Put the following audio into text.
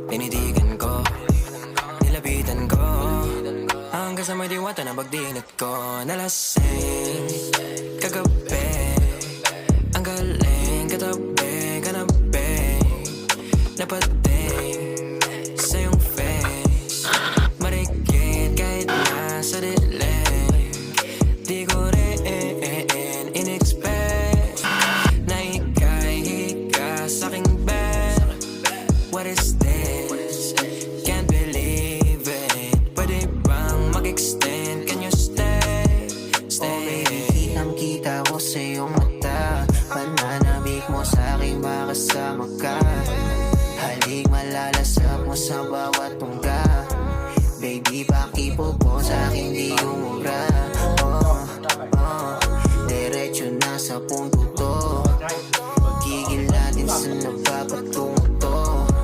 Tinitigan ko, nilapitan ko, hanggang sa may diwata na pagdinat ko. Nalasing kagabi, ang galing katabi, kanabi, napating sa iyong face. Marikit kahit nasa dilim, di ko rin in-expect na ika'y hika sa'king bed. What is this? Can't believe it. Pwede bang mag-extend? Can you stay? Stay. Kitang-kita ko sa iyong mata, pananamig mo sa'king makasama ka. Halik malalasap mo sa bawat